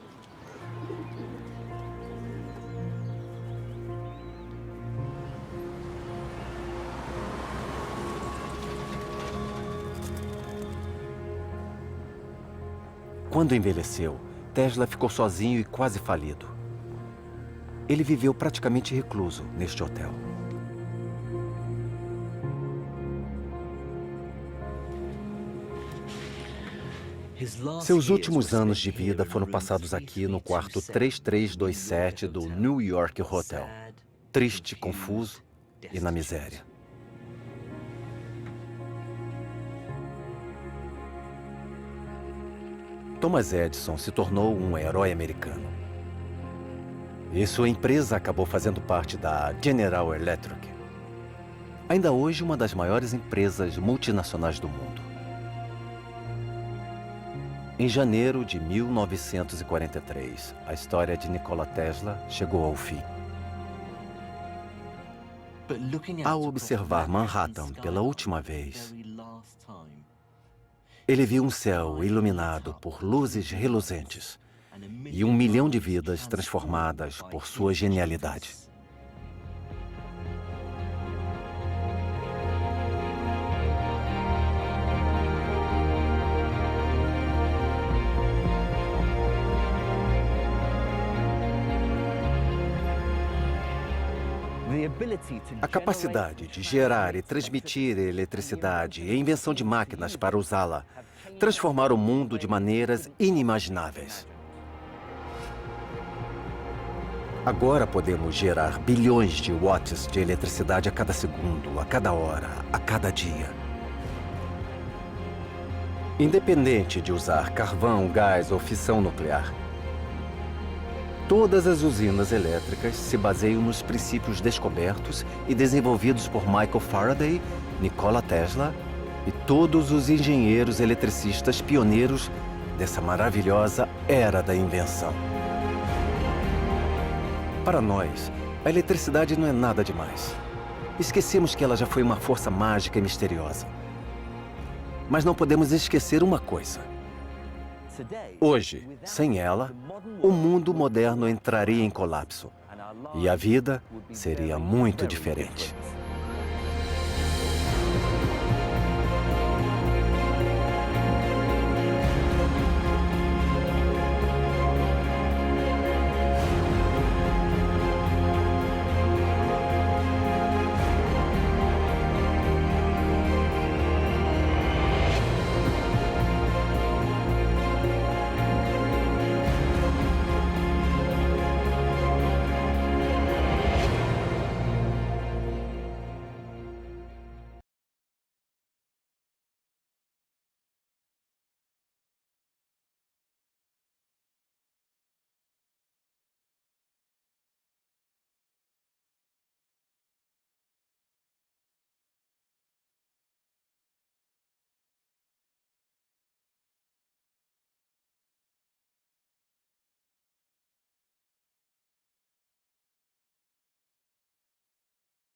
Quando envelheceu, Tesla ficou sozinho e quase falido. Ele viveu praticamente recluso neste hotel. Seus últimos anos de vida foram passados aqui no quarto 3327 do New York Hotel. Triste, confuso e na miséria. Thomas Edison se tornou um herói americano. E sua empresa acabou fazendo parte da General Electric. Ainda hoje, uma das maiores empresas multinacionais do mundo. Em janeiro de 1943, a história de Nikola Tesla chegou ao fim. Ao observar Manhattan pela última vez, ele viu um céu iluminado por luzes reluzentes e 1 milhão de vidas transformadas por sua genialidade. A capacidade de gerar e transmitir eletricidade e a invenção de máquinas para usá-la transformaram o mundo de maneiras inimagináveis. Agora podemos gerar bilhões de watts de eletricidade a cada segundo, a cada hora, a cada dia. Independente de usar carvão, gás ou fissão nuclear, todas as usinas elétricas se baseiam nos princípios descobertos e desenvolvidos por Michael Faraday, Nikola Tesla e todos os engenheiros eletricistas pioneiros dessa maravilhosa era da invenção. Para nós, a eletricidade não é nada demais. Esquecemos que ela já foi uma força mágica e misteriosa. Mas não podemos esquecer uma coisa. Hoje, sem ela, o mundo moderno entraria em colapso e a vida seria muito diferente.